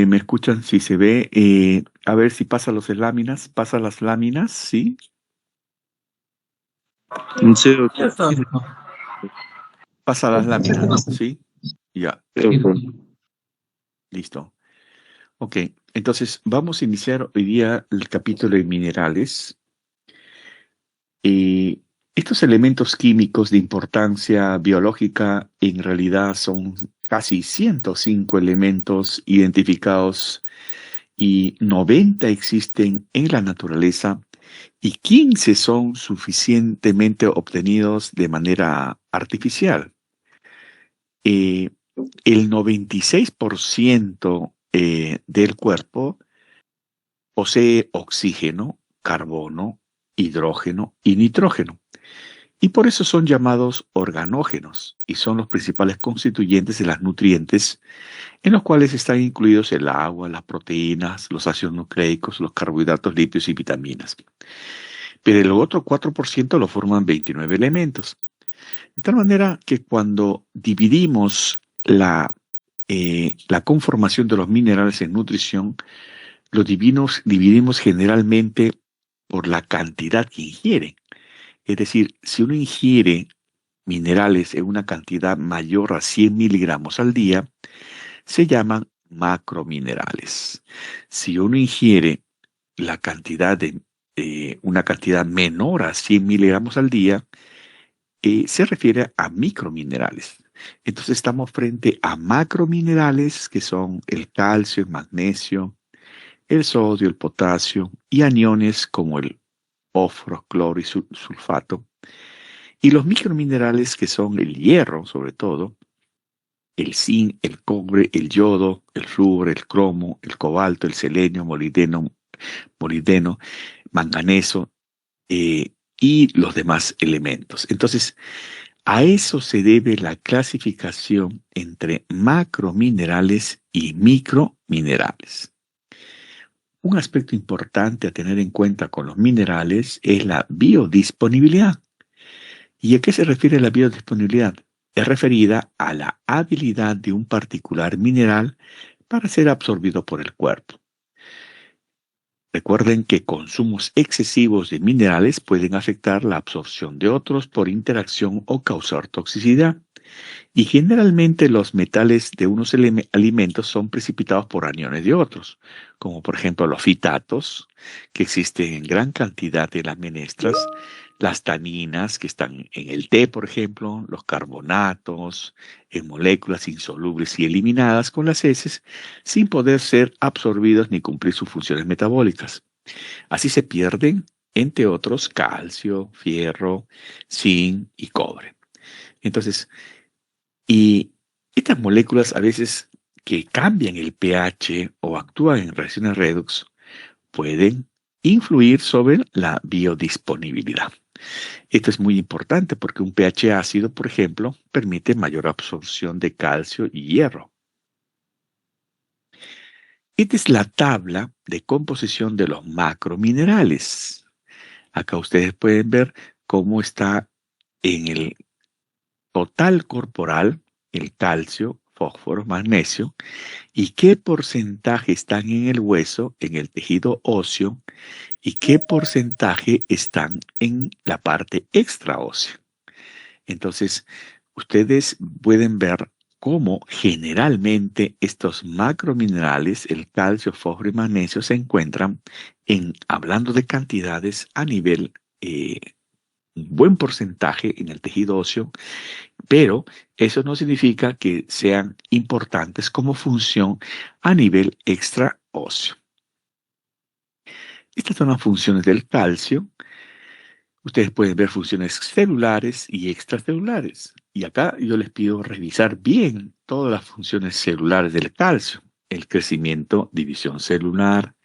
¿Me escuchan? Si se ve, a ver si pasa las láminas, ¿sí? Sí, Ya doctor. está. Pasa las láminas, ¿no? ¿Sí? Ya, Sí, doctor. listo. Ok, entonces vamos a iniciar hoy día el capítulo de minerales. Estos elementos químicos de importancia biológica en realidad son casi 105 elementos identificados y 90 existen en la naturaleza y 15 son suficientemente obtenidos de manera artificial. Eh, el 96% del cuerpo posee oxígeno, carbono, hidrógeno y nitrógeno. Y por eso son llamados organógenos y son los principales constituyentes de los nutrientes en los cuales están incluidos el agua, las proteínas, los ácidos nucleicos, los carbohidratos, lípidos y vitaminas. Pero el otro 4% lo forman 29 elementos. De tal manera que cuando dividimos la conformación de los minerales en nutrición, dividimos generalmente por la cantidad que ingieren. Es decir, si uno ingiere minerales en una cantidad mayor a 100 miligramos al día, se llaman macrominerales. Si uno ingiere la cantidad de una cantidad menor a 100 miligramos al día, se refiere a microminerales. Entonces estamos frente a macrominerales que son el calcio, el magnesio, el sodio, el potasio y aniones como el fósforo, cloro y sulfato. Y los microminerales que son el hierro, sobre todo, el zinc, el cobre, el yodo, el flúor, el cromo, el cobalto, el selenio, molibdeno, manganeso y los demás elementos. Entonces, a eso se debe la clasificación entre macrominerales y microminerales. Un aspecto importante a tener en cuenta con los minerales es la biodisponibilidad. ¿Y a qué se refiere la biodisponibilidad? Es referida a la habilidad de un particular mineral para ser absorbido por el cuerpo. Recuerden que consumos excesivos de minerales pueden afectar la absorción de otros por interacción o causar toxicidad. Y generalmente los metales de unos alimentos son precipitados por aniones de otros, como por ejemplo los fitatos, que existen en gran cantidad en las menestras, las taninas, que están en el té, por ejemplo, los carbonatos, en moléculas insolubles y eliminadas con las heces, sin poder ser absorbidos ni cumplir sus funciones metabólicas. Así se pierden, entre otros, calcio, fierro, zinc y cobre. Entonces, y estas moléculas a veces que cambian el pH o actúan en reacciones redox pueden influir sobre la biodisponibilidad. Esto es muy importante porque un pH ácido, por ejemplo, permite mayor absorción de calcio y hierro. Esta es la tabla de composición de los macrominerales. Acá ustedes pueden ver cómo está en el total corporal el calcio, fósforo, magnesio, y qué porcentaje están en el hueso, en el tejido óseo, y qué porcentaje están en la parte extraósea. Entonces, ustedes pueden ver cómo generalmente estos macrominerales, el calcio, fósforo y magnesio, se encuentran hablando de cantidades a nivel un buen porcentaje en el tejido óseo, pero eso no significa que sean importantes como función a nivel extraóseo. Estas son las funciones del calcio. Ustedes pueden ver funciones celulares y extracelulares. Y acá yo les pido revisar bien todas las funciones celulares del calcio. El crecimiento, división celular,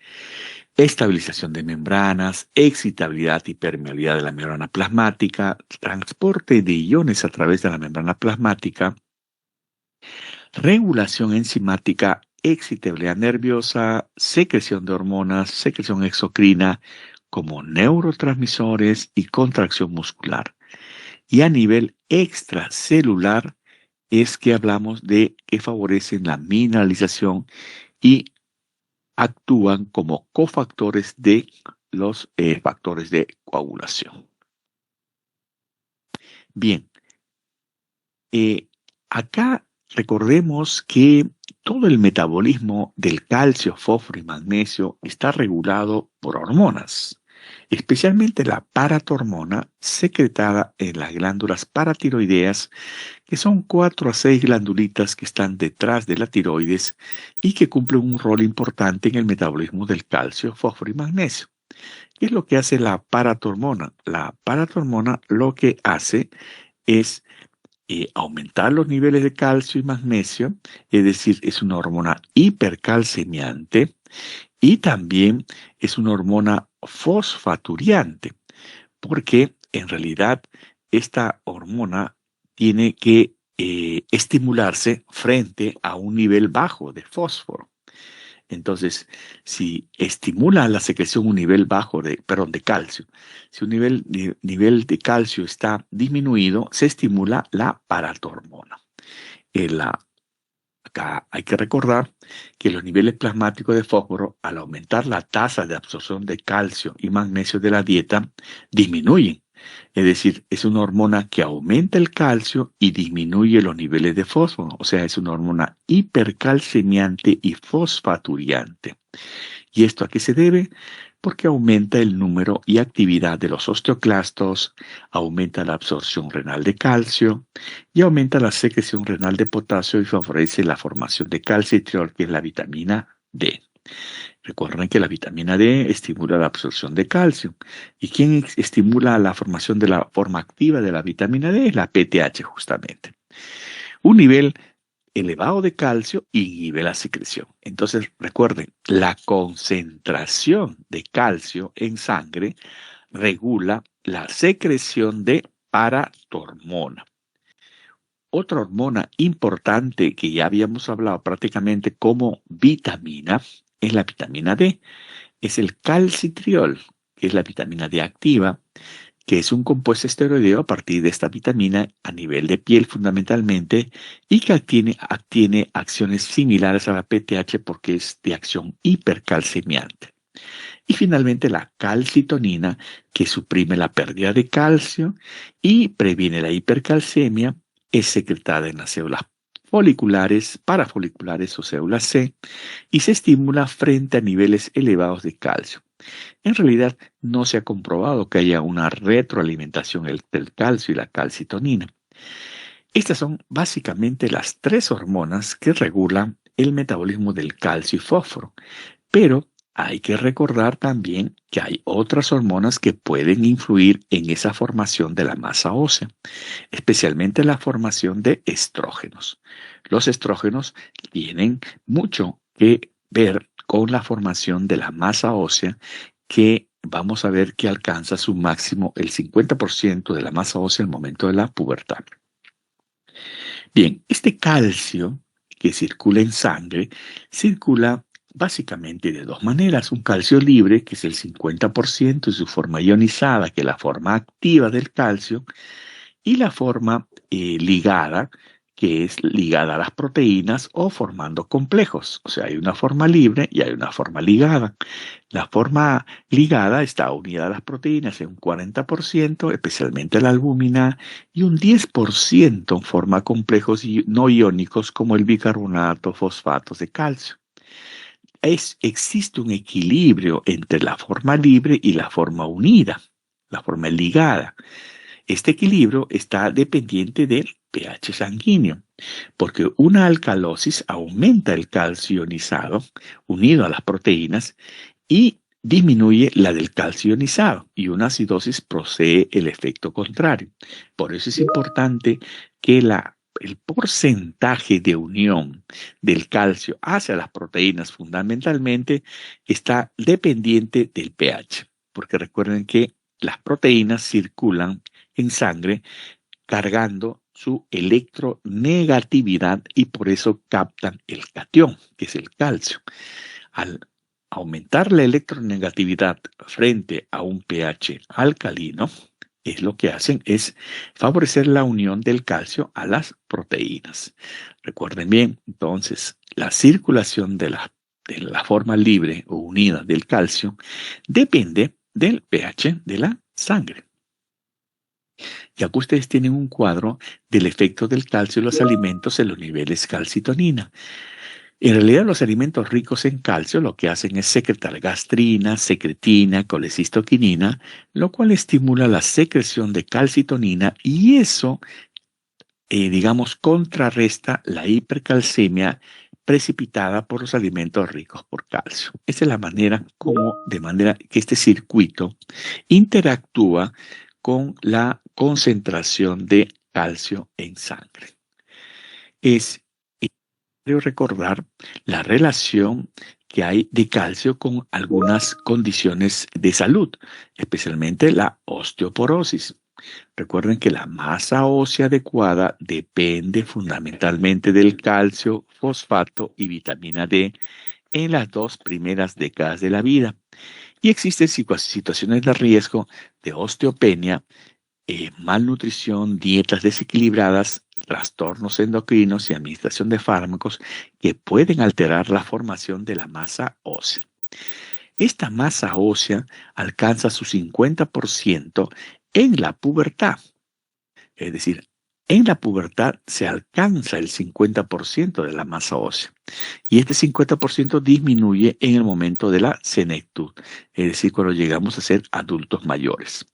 estabilización de membranas, excitabilidad y permeabilidad de la membrana plasmática, transporte de iones a través de la membrana plasmática, regulación enzimática, excitabilidad nerviosa, secreción de hormonas, secreción exocrina como neurotransmisores y contracción muscular. Y a nivel extracelular es que hablamos de que favorecen la mineralización y actúan como cofactores de los factores de coagulación. Bien, acá recordemos que todo el metabolismo del calcio, fósforo y magnesio está regulado por hormonas, especialmente la paratormona secretada en las glándulas paratiroideas, que son 4 a 6 glandulitas que están detrás de la tiroides y que cumplen un rol importante en el metabolismo del calcio, fósforo y magnesio. ¿Qué es lo que hace la paratormona? La paratormona lo que hace es aumentar los niveles de calcio y magnesio, es decir, es una hormona hipercalcemiante y también es una hormona fosfaturiante, porque en realidad esta hormona tiene que estimularse frente a un nivel bajo de fósforo. Entonces, si estimula la secreción un nivel bajo de calcio, si un nivel de calcio está disminuido, se estimula la paratormona. Acá hay que recordar que los niveles plasmáticos de fósforo, al aumentar la tasa de absorción de calcio y magnesio de la dieta, disminuyen. Es decir, es una hormona que aumenta el calcio y disminuye los niveles de fósforo. O sea, es una hormona hipercalcemiante y fosfaturiante. ¿Y esto a qué se debe? Porque aumenta el número y actividad de los osteoclastos, aumenta la absorción renal de calcio y aumenta la secreción renal de potasio y favorece la formación de calcitriol, que es la vitamina D. Recuerden que la vitamina D estimula la absorción de calcio. ¿Y quién estimula la formación de la forma activa de la vitamina D? La PTH, justamente. Un nivel elevado de calcio inhibe la secreción. Entonces, recuerden, la concentración de calcio en sangre regula la secreción de paratormona. Otra hormona importante que ya habíamos hablado prácticamente como vitamina es la vitamina D. Es el calcitriol, que es la vitamina D activa, que es un compuesto esteroideo a partir de esta vitamina a nivel de piel fundamentalmente y que tiene acciones similares a la PTH porque es de acción hipercalcemiante. Y finalmente la calcitonina, que suprime la pérdida de calcio y previene la hipercalcemia, es secretada en las células foliculares, parafoliculares o células C y se estimula frente a niveles elevados de calcio. En realidad, no se ha comprobado que haya una retroalimentación entre el calcio y la calcitonina. Estas son básicamente las 3 hormonas que regulan el metabolismo del calcio y fósforo, pero hay que recordar también que hay otras hormonas que pueden influir en esa formación de la masa ósea, especialmente la formación de estrógenos. Los estrógenos tienen mucho que ver con la formación de la masa ósea, que vamos a ver que alcanza su máximo el 50% de la masa ósea al momento de la pubertad. Bien, este calcio que circula en sangre circula básicamente de 2 maneras. Un calcio libre, que es el 50% y su forma ionizada, que es la forma activa del calcio, y la forma ligada, que es ligada a las proteínas o formando complejos. O sea, hay una forma libre y hay una forma ligada. La forma ligada está unida a las proteínas en un 40%, especialmente la albúmina, y un 10% forma complejos no iónicos como el bicarbonato, fosfatos de calcio. Existe un equilibrio entre la forma libre y la forma unida, la forma ligada. Este equilibrio está dependiente del pH sanguíneo, porque una alcalosis aumenta el calcio ionizado unido a las proteínas y disminuye la del calcio ionizado, y una acidosis procede el efecto contrario. Por eso es importante que el porcentaje de unión del calcio hacia las proteínas fundamentalmente está dependiente del pH, porque recuerden que las proteínas circulan en sangre cargando su electronegatividad y por eso captan el catión, que es el calcio. Al aumentar la electronegatividad frente a un pH alcalino, lo que hacen es favorecer la unión del calcio a las proteínas. Recuerden bien, entonces, la circulación de la forma libre o unida del calcio depende del pH de la sangre. Y acá ustedes tienen un cuadro del efecto del calcio en los alimentos en los niveles calcitonina. En realidad, los alimentos ricos en calcio lo que hacen es secretar gastrina, secretina, colecistoquinina, lo cual estimula la secreción de calcitonina y eso, digamos, contrarresta la hipercalcemia precipitada por los alimentos ricos por calcio. Esa es la manera como, de manera que este circuito interactúa con la concentración de calcio en sangre. Es necesario recordar la relación que hay de calcio con algunas condiciones de salud, especialmente la osteoporosis. Recuerden que la masa ósea adecuada depende fundamentalmente del calcio, fosfato y vitamina D en las 2 primeras décadas de la vida. Y existen situaciones de riesgo de osteopenia, malnutrición, dietas desequilibradas, trastornos endocrinos y administración de fármacos que pueden alterar la formación de la masa ósea. Esta masa ósea alcanza su 50% en la pubertad. Es decir, en la pubertad se alcanza el 50% de la masa ósea y este 50% disminuye en el momento de la senectud, es decir, cuando llegamos a ser adultos mayores.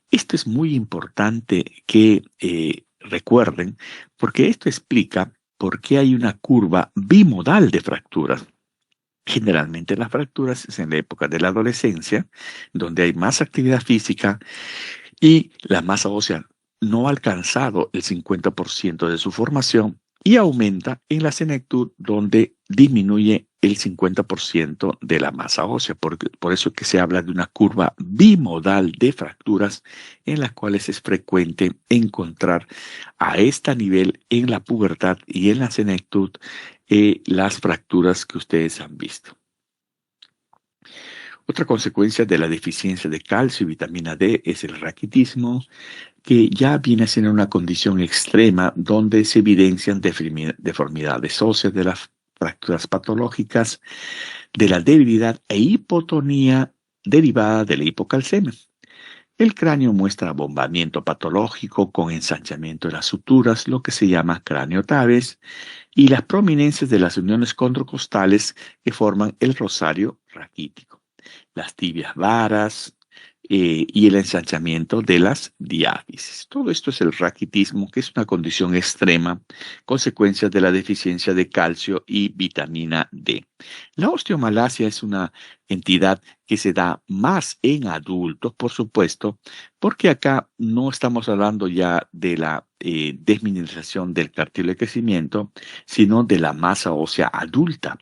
Esto es muy importante que recuerden porque esto explica por qué hay una curva bimodal de fracturas. Generalmente las fracturas es en la época de la adolescencia, donde hay más actividad física y la masa ósea no ha alcanzado el 50% de su formación y aumenta en la senectud, donde disminuye el 50% de la masa ósea. Por eso es que se habla de una curva bimodal de fracturas en las cuales es frecuente encontrar a este nivel en la pubertad y en la senectud las fracturas que ustedes han visto. Otra consecuencia de la deficiencia de calcio y vitamina D es el raquitismo, que ya viene siendo una condición extrema donde se evidencian deformidades óseas de las fracturas patológicas, de la debilidad e hipotonía derivada de la hipocalcemia. El cráneo muestra abombamiento patológico con ensanchamiento de las suturas, lo que se llama craniotabes, y las prominencias de las uniones condrocostales que forman el rosario raquítico, las tibias varas y el ensanchamiento de las diáfisis. Todo esto es el raquitismo, que es una condición extrema, consecuencia de la deficiencia de calcio y vitamina D. La osteomalacia es una entidad que se da más en adultos, por supuesto, porque acá no estamos hablando ya de la desmineralización del cartílago de crecimiento, sino de la masa ósea adulta.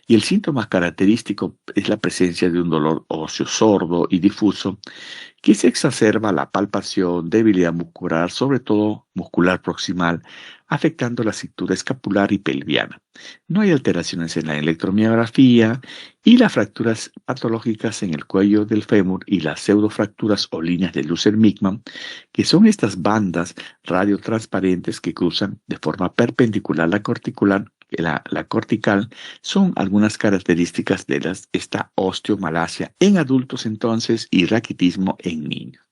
Y el síntoma característico es la presencia de un dolor óseo sordo y difuso que se exacerba la palpación, debilidad muscular, sobre todo muscular proximal, afectando la cintura escapular y pelviana. No hay alteraciones en la electromiografía y las fracturas patológicas en el cuello del fémur y las pseudofracturas o líneas de Lusser-Mickman, que son estas bandas radiotransparentes que cruzan de forma perpendicular la cortical, son algunas características de esta osteomalacia en adultos entonces y raquitismo en niños.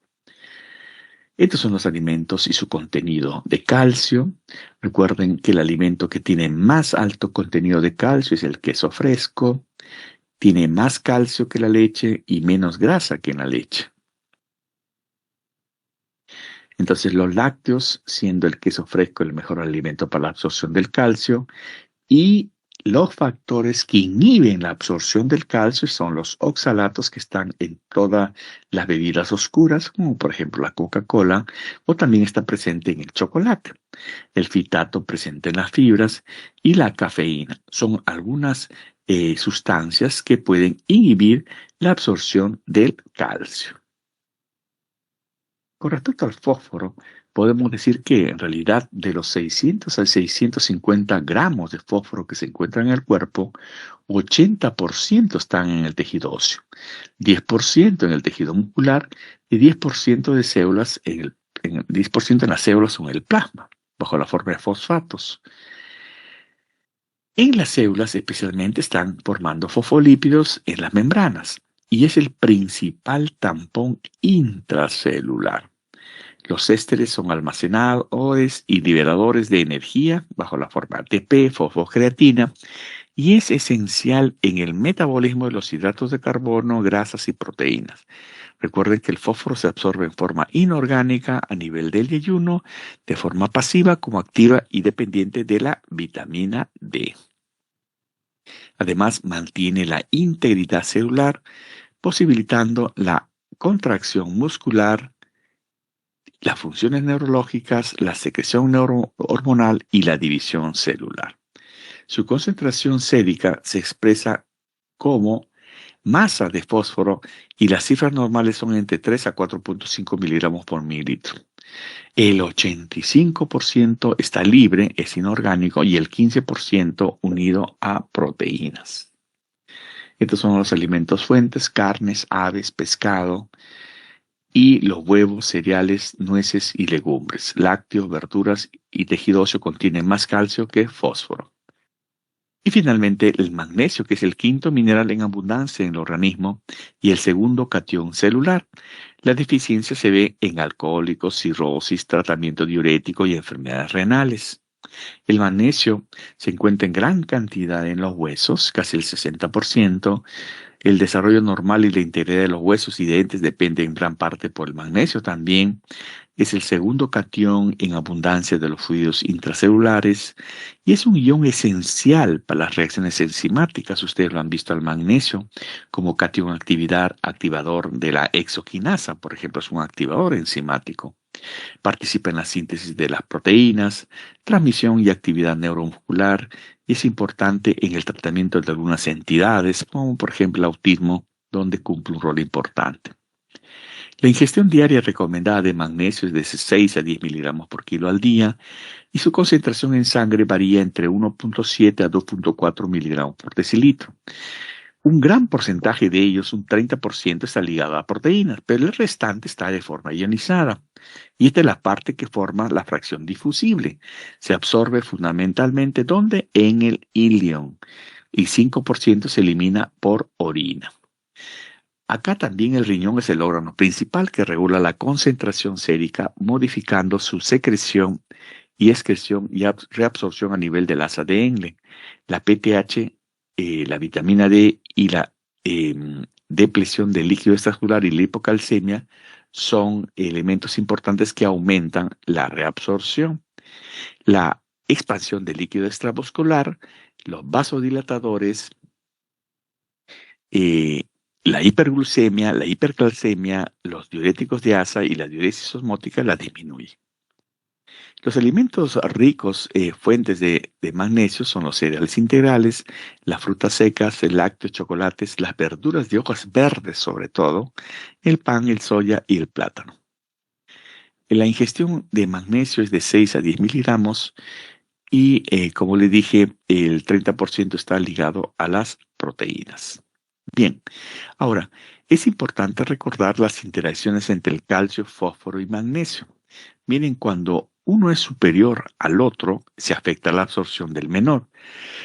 Estos son los alimentos y su contenido de calcio. Recuerden que el alimento que tiene más alto contenido de calcio es el queso fresco. Tiene más calcio que la leche y menos grasa que en la leche. Entonces los lácteos, siendo el queso fresco el mejor alimento para la absorción del calcio, y los factores que inhiben la absorción del calcio son los oxalatos que están en todas las bebidas oscuras, como por ejemplo la Coca-Cola, o también está presente en el chocolate. El fitato presente en las fibras y la cafeína son algunas sustancias que pueden inhibir la absorción del calcio. Con respecto al fósforo, podemos decir que en realidad de los 600 a 650 gramos de fósforo que se encuentran en el cuerpo, 80% están en el tejido óseo, 10% en el tejido muscular y 10% de células 10% en las células o en el plasma, bajo la forma de fosfatos. En las células especialmente están formando fosfolípidos en las membranas y es el principal tampón intracelular. Los ésteres son almacenadores y liberadores de energía bajo la forma ATP, fosfocreatina, y es esencial en el metabolismo de los hidratos de carbono, grasas y proteínas. Recuerden que el fósforo se absorbe en forma inorgánica a nivel del yeyuno, de forma pasiva como activa y dependiente de la vitamina D. Además, mantiene la integridad celular, posibilitando la contracción muscular, las funciones neurológicas, la secreción hormonal y la división celular. Su concentración sérica se expresa como masa de fósforo y las cifras normales son entre 3 a 4.5 miligramos por mililitro. El 85% está libre, es inorgánico, y el 15% unido a proteínas. Estos son los alimentos fuentes: carnes, aves, pescado y los huevos, cereales, nueces y legumbres. Lácteos, verduras y tejido óseo contienen más calcio que fósforo. Y finalmente el magnesio, que es el quinto mineral en abundancia en el organismo y el segundo catión celular. La deficiencia se ve en alcohólicos, cirrosis, tratamiento diurético y enfermedades renales. El magnesio se encuentra en gran cantidad en los huesos, casi el 60%. El desarrollo normal y la integridad de los huesos y dientes depende en gran parte por el magnesio también. Es el segundo catión en abundancia de los fluidos intracelulares y es un ion esencial para las reacciones enzimáticas. Ustedes lo han visto al magnesio como catión activador de la exoquinasa, por ejemplo, es un activador enzimático. Participa en la síntesis de las proteínas, transmisión y actividad neuromuscular, y es importante en el tratamiento de algunas entidades, como por ejemplo el autismo, donde cumple un rol importante. La ingestión diaria recomendada de magnesio es de 6 a 10 miligramos por kilo al día y su concentración en sangre varía entre 1.7 a 2.4 miligramos por decilitro. Un gran porcentaje de ellos, un 30%, está ligado a proteínas, pero el restante está de forma ionizada. Y esta es la parte que forma la fracción difusible. Se absorbe fundamentalmente ¿dónde? En el ilion. Y 5% se elimina por orina. Acá también el riñón es el órgano principal que regula la concentración sérica, modificando su secreción y excreción y reabsorción a nivel del asa de Henle. La PTH, la vitamina D y la depresión del líquido extracelular y la hipocalcemia son elementos importantes que aumentan la reabsorción. La expansión del líquido extramuscular, los vasodilatadores, eh, la hiperglucemia, la hipercalcemia, los diuréticos de asa y la diuresis osmótica la disminuye. Los alimentos ricos fuentes de magnesio son los cereales integrales, las frutas secas, el lácteo, chocolates, las verduras de hojas verdes sobre todo, el pan, el soya y el plátano. La ingestión de magnesio es de 6 a 10 miligramos y como le dije, el 30% está ligado a las proteínas. Bien, ahora es importante recordar las interacciones entre el calcio, fósforo y magnesio. Miren, cuando uno es superior al otro, se afecta la absorción del menor.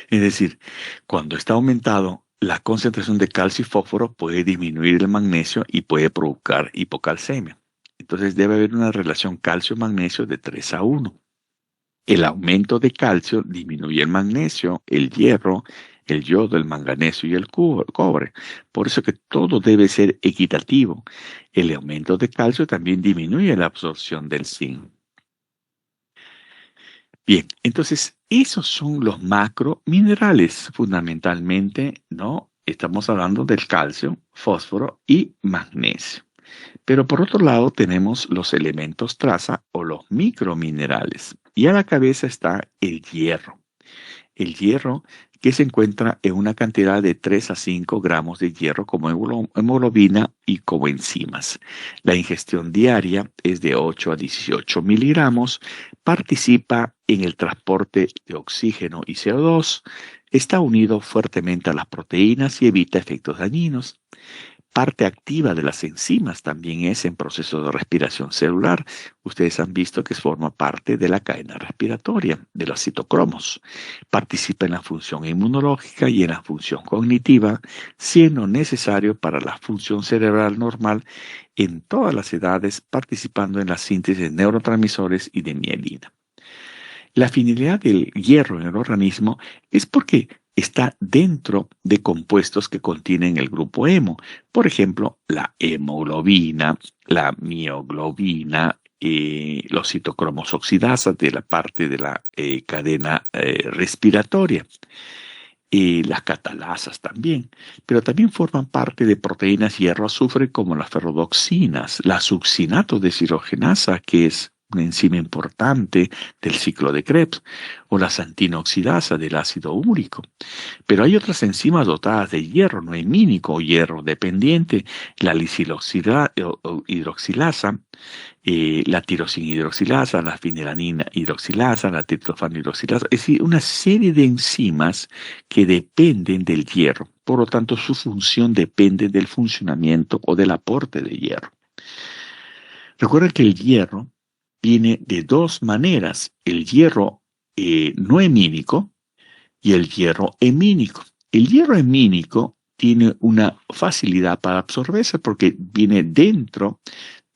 Es decir, cuando está aumentado la concentración de calcio y fósforo, puede disminuir el magnesio y puede provocar hipocalcemia. Entonces debe haber una relación calcio-magnesio de 3 a 1. El aumento de calcio disminuye el magnesio, el hierro, el yodo, el manganeso y el cobre. Por eso que todo debe ser equitativo. El aumento de calcio también disminuye la absorción del zinc. Bien, entonces esos son los macrominerales fundamentalmente, ¿no? Estamos hablando del calcio, fósforo y magnesio. Pero por otro lado tenemos los elementos traza o los microminerales. Y a la cabeza está el hierro. El hierro que se encuentra en una cantidad de 3 a 5 gramos de hierro como hemoglobina y como enzimas. La ingestión diaria es de 8 a 18 miligramos. Participa en el transporte de oxígeno y CO2. Está unido fuertemente a las proteínas y evita efectos dañinos. parte activa de las enzimas también es en proceso de respiración celular. Ustedes han visto que forma parte de la cadena respiratoria, de los citocromos. Participa en la función inmunológica y en la función cognitiva, siendo necesario para la función cerebral normal en todas las edades, participando en la síntesis de neurotransmisores y de mielina. La finalidad del hierro en el organismo es porque está dentro de compuestos que contienen el grupo hemo. Por ejemplo, la hemoglobina, la mioglobina, los citocromos oxidasa de la parte de la cadena respiratoria. Las catalasas también, pero también forman parte de proteínas hierro-azufre como las ferrodoxinas, la succinato deshidrogenasa, que es una enzima importante del ciclo de Krebs, o la santinoxidasa del ácido úrico. Pero hay otras enzimas dotadas de hierro no hemínico o hierro dependiente, la hidroxilasa, la tirosina hidroxilasa, la fenilalanina hidroxilasa, la triptofano hidroxilasa, es decir, una serie de enzimas que dependen del hierro. Por lo tanto, su función depende del funcionamiento o del aporte de hierro. Recuerden que el hierro viene de dos maneras, el hierro no hemínico y el hierro hemínico. El hierro hemínico tiene una facilidad para absorberse porque viene dentro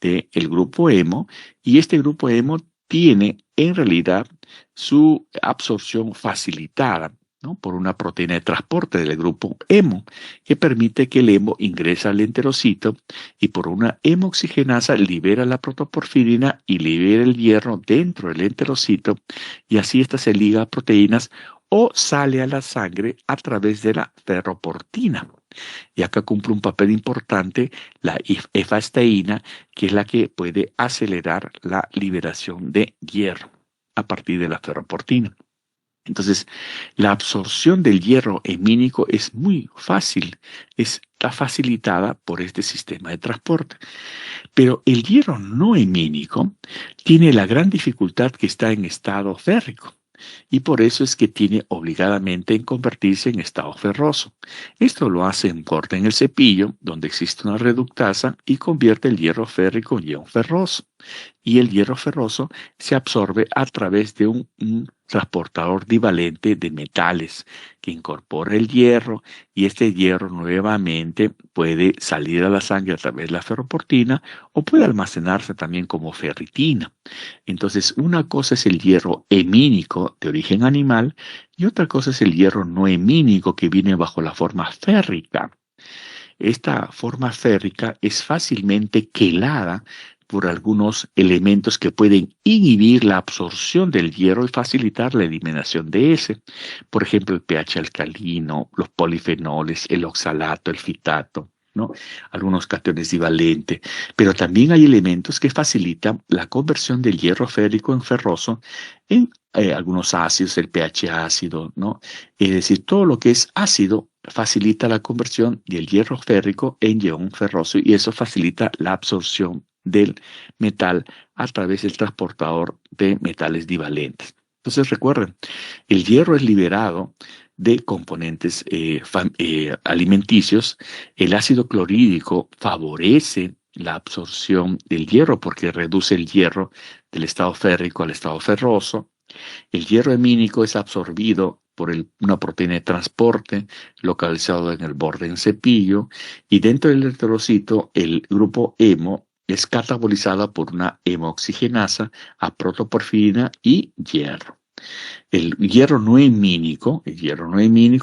del grupo hemo y este grupo hemo tiene en realidad su absorción facilitada, ¿no?, por una proteína de transporte del grupo hemo que permite que el hemo ingrese al enterocito y por una hemoxigenasa libera la protoporfirina y libera el hierro dentro del enterocito y así ésta se liga a proteínas o sale a la sangre a través de la ferroportina. Y acá cumple un papel importante la efasteína, que es la que puede acelerar la liberación de hierro a partir de la ferroportina. Entonces, la absorción del hierro hemínico es muy fácil, está facilitada por este sistema de transporte. Pero el hierro no hemínico tiene la gran dificultad que está en estado férrico. Y por eso es que tiene obligadamente en convertirse en estado ferroso. Esto lo hace en corte en el cepillo, donde existe una reductasa y convierte el hierro férrico en ion ferroso. Y el hierro ferroso se absorbe a través de un transportador divalente de metales que incorpora el hierro y este hierro nuevamente puede salir a la sangre a través de la ferroportina o puede almacenarse también como ferritina. Entonces, una cosa es el hierro hemínico de origen animal y otra cosa es el hierro no hemínico que viene bajo la forma férrica. Esta forma férrica es fácilmente quelada por algunos elementos que pueden inhibir la absorción del hierro y facilitar la eliminación de ese. Por ejemplo, el pH alcalino, los polifenoles, el oxalato, el fitato, ¿no?, algunos cationes divalentes, pero también hay elementos que facilitan la conversión del hierro férrico en ferroso en algunos ácidos, el pH ácido, ¿no? Es decir, todo lo que es ácido facilita la conversión del hierro férrico en ion ferroso y eso facilita la absorción del metal a través del transportador de metales divalentes. Entonces recuerden, el hierro es liberado de componentes alimenticios. El ácido clorhídrico favorece la absorción del hierro porque reduce el hierro del estado férrico al estado ferroso. El hierro hemínico es absorbido por una proteína de transporte localizado en el borde del cepillo y dentro del enterocito el grupo hemo es catabolizada por una hemoxigenasa a protoporfirina y hierro. El hierro no hemínico,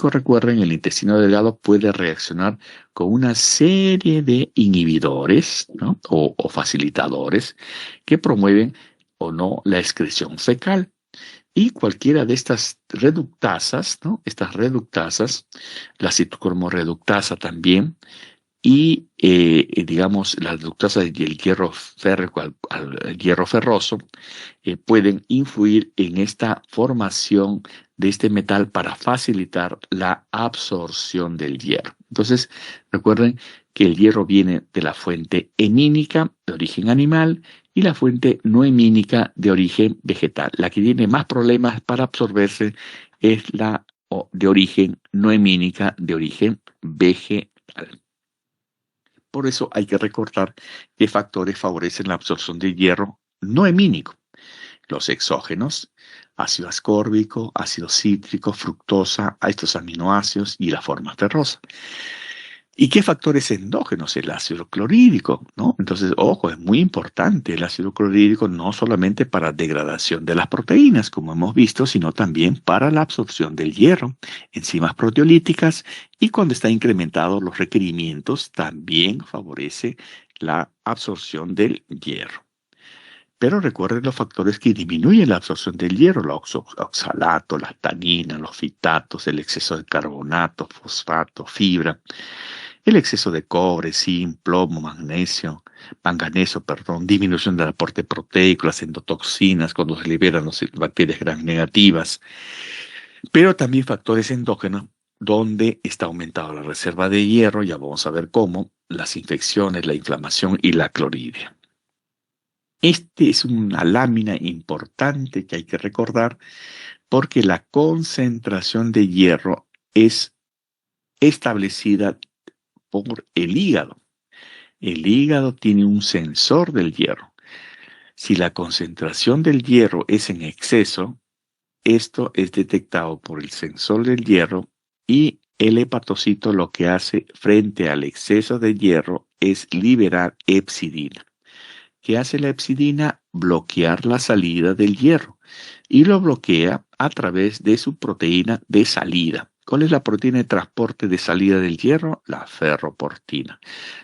recuerden, el intestino delgado puede reaccionar con una serie de inhibidores, ¿no?, o facilitadores que promueven o no la excreción fecal. Y cualquiera de estas reductasas, ¿no?, estas reductasas, la citocromoreductasa también, y digamos la reductasa del hierro férrico al hierro ferroso, pueden influir en esta formación de este metal para facilitar la absorción del hierro. Entonces, recuerden que el hierro viene de la fuente hemínica de origen animal y la fuente no hemínica de origen vegetal. La que tiene más problemas para absorberse es la de origen no hemínica de origen vegetal. Por eso hay que recordar qué factores favorecen la absorción de hierro no hemínico. Los exógenos, ácido ascórbico, ácido cítrico, fructosa, estos aminoácidos y la forma ferrosa. ¿Y qué factores endógenos? El ácido clorhídrico, ¿no? Entonces, ojo, es muy importante el ácido clorhídrico no solamente para degradación de las proteínas, como hemos visto, sino también para la absorción del hierro, enzimas proteolíticas y cuando está incrementado los requerimientos, también favorece la absorción del hierro. Pero recuerden los factores que disminuyen la absorción del hierro, los oxalatos, las taninas, los fitatos, el exceso de carbonato, fosfato, fibra, el exceso de cobre, zinc, plomo, manganeso, perdón, disminución del aporte proteico, las endotoxinas cuando se liberan las bacterias gram negativas, pero también factores endógenos donde está aumentada la reserva de hierro, ya vamos a ver cómo, las infecciones, la inflamación y la clorhidria. Este es una lámina importante que hay que recordar porque la concentración de hierro es establecida por el hígado. El hígado tiene un sensor del hierro. Si la concentración del hierro es en exceso, esto es detectado por el sensor del hierro y el hepatocito lo que hace frente al exceso de hierro es liberar hepcidina. ¿Qué hace la hepcidina? Bloquear la salida del hierro y lo bloquea a través de su proteína de salida. ¿Cuál es la proteína de transporte de salida del hierro? La ferroportina.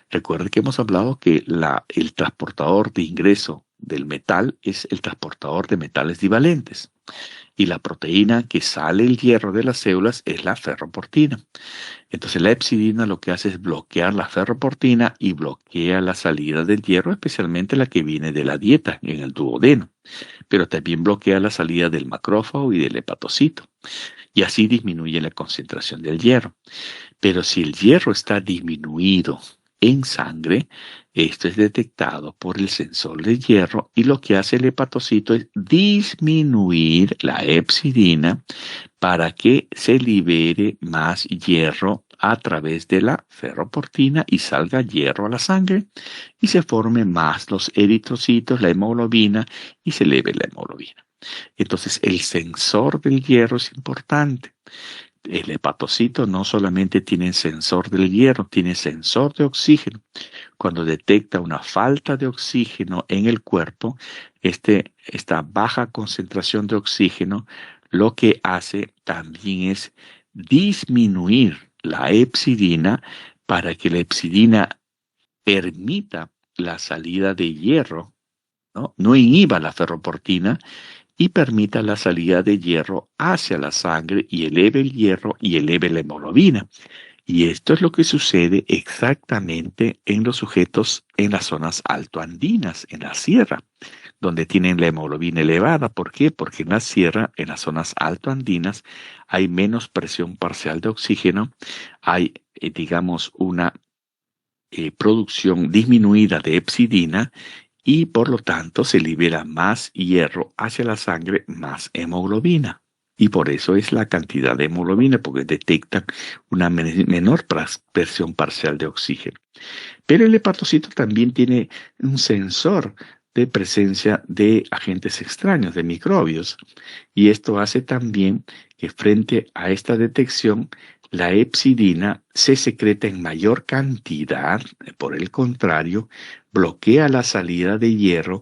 Recuerde que hemos hablado que el transportador de ingreso del metal es el transportador de metales divalentes. Y la proteína que sale el hierro de las células es la ferroportina. Entonces la hepcidina lo que hace es bloquear la ferroportina y bloquea la salida del hierro, especialmente la que viene de la dieta en el duodeno. Pero también bloquea la salida del macrófago y del hepatocito. Y así disminuye la concentración del hierro. Pero si el hierro está disminuido en sangre, esto es detectado por el sensor de hierro y lo que hace el hepatocito es disminuir la hepcidina para que se libere más hierro a través de la ferroportina y salga hierro a la sangre y se formen más los eritrocitos, la hemoglobina y se eleve la hemoglobina. Entonces el sensor del hierro es importante. El hepatocito no solamente tiene sensor del hierro, tiene sensor de oxígeno. Cuando detecta una falta de oxígeno en el cuerpo, esta baja concentración de oxígeno lo que hace también es disminuir la hepcidina para que la hepcidina permita la salida de hierro, ¿no? No inhiba la ferroportina y permita la salida de hierro hacia la sangre y eleve el hierro y eleve la hemoglobina. Y esto es lo que sucede exactamente en los sujetos en las zonas altoandinas, en la sierra, donde tienen la hemoglobina elevada. ¿Por qué? Porque en la sierra, en las zonas altoandinas, hay menos presión parcial de oxígeno, hay, digamos, una producción disminuida de hepcidina y por lo tanto se libera más hierro hacia la sangre, más hemoglobina. Y por eso es la cantidad de hemoglobina, porque detectan una menor presión parcial de oxígeno. Pero el hepatocito también tiene un sensor de presencia de agentes extraños, de microbios. Y esto hace también que frente a esta detección, la hepcidina se secreta en mayor cantidad, por el contrario, bloquea la salida de hierro,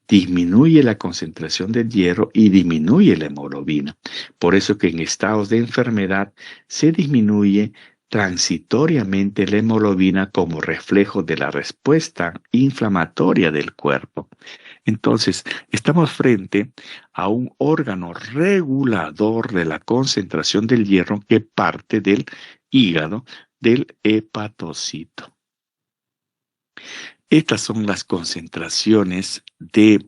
disminuye la concentración del hierro y disminuye la hemoglobina. Por eso que en estados de enfermedad se disminuye transitoriamente la hemoglobina como reflejo de la respuesta inflamatoria del cuerpo. Entonces, estamos frente a un órgano regulador de la concentración del hierro que parte del hígado, del hepatocito. Estas son las concentraciones de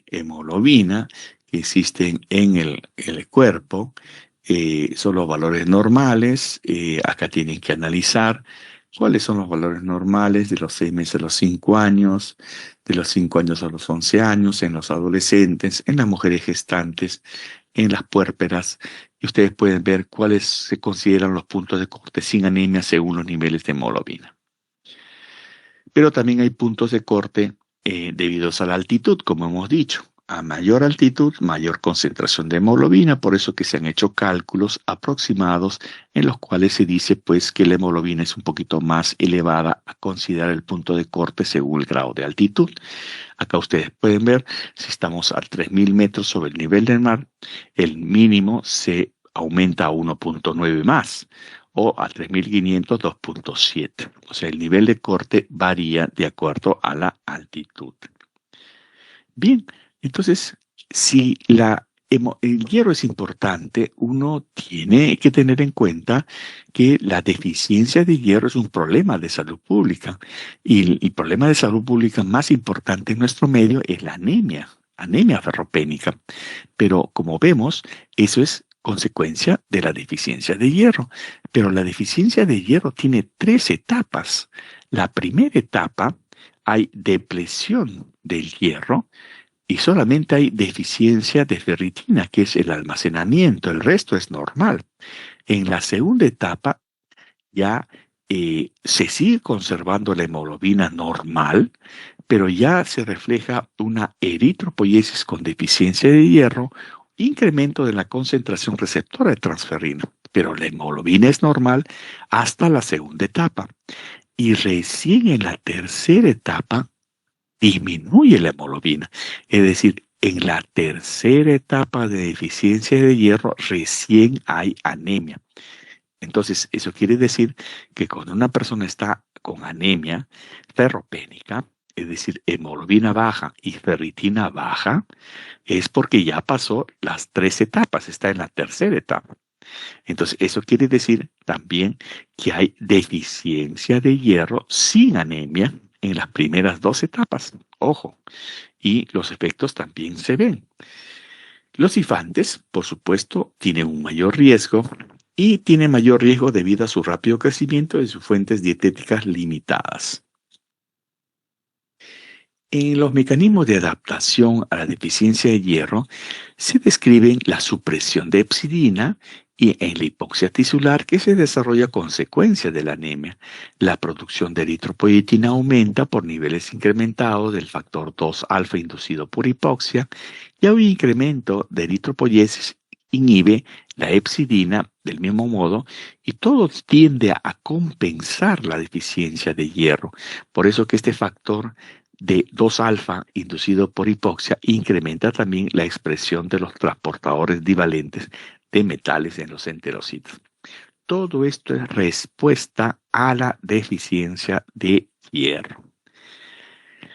hemoglobina que existen en el cuerpo. Son los valores normales. Acá tienen que analizar cuáles son los valores normales de los 6 meses a los 5 años, de los 5 años a los 11 años, en los adolescentes, en las mujeres gestantes, en las puérperas. Y ustedes pueden ver cuáles se consideran los puntos de corte sin anemia según los niveles de hemoglobina. Pero también hay puntos de corte debidos a la altitud, como hemos dicho. A mayor altitud, mayor concentración de hemoglobina, por eso que se han hecho cálculos aproximados en los cuales se dice pues que la hemoglobina es un poquito más elevada a considerar el punto de corte según el grado de altitud. Acá ustedes pueden ver, si estamos a 3.000 metros sobre el nivel del mar, el mínimo se aumenta a 1.9 más, o a 3.500, 2.7. O sea, el nivel de corte varía de acuerdo a la altitud. Bien, entonces, si el hierro es importante, uno tiene que tener en cuenta que la deficiencia de hierro es un problema de salud pública. Y el problema de salud pública más importante en nuestro medio es la anemia, anemia ferropénica. Pero como vemos, eso es consecuencia de la deficiencia de hierro. Pero la deficiencia de hierro tiene tres etapas. La primera etapa, hay depresión del hierro y solamente hay deficiencia de ferritina, que es el almacenamiento. El resto es normal. En la segunda etapa ya se sigue conservando la hemoglobina normal, pero ya se refleja una eritropoiesis con deficiencia de hierro, incremento de la concentración receptora de transferrina. Pero la hemoglobina es normal hasta la segunda etapa. Y recién en la tercera etapa disminuye la hemoglobina. Es decir, en la tercera etapa de deficiencia de hierro recién hay anemia. Entonces, eso quiere decir que cuando una persona está con anemia ferropénica, es decir, hemoglobina baja y ferritina baja, es porque ya pasó las tres etapas, está en la tercera etapa. Entonces, eso quiere decir también que hay deficiencia de hierro sin anemia en las primeras dos etapas. Ojo, y los efectos también se ven. Los infantes, por supuesto, tienen un mayor riesgo y tienen mayor riesgo debido a su rápido crecimiento y sus fuentes dietéticas limitadas. En los mecanismos de adaptación a la deficiencia de hierro se describen la supresión de hepcidina y en la hipoxia tisular que se desarrolla a consecuencia de la anemia. La producción de eritropoyetina aumenta por niveles incrementados del factor 2 alfa inducido por hipoxia y un incremento de eritropoiesis inhibe la hepcidina del mismo modo y todo tiende a compensar la deficiencia de hierro. Por eso que este factor de 2 alfa inducido por hipoxia incrementa también la expresión de los transportadores divalentes de metales en los enterocitos. Todo esto es respuesta a la deficiencia de hierro.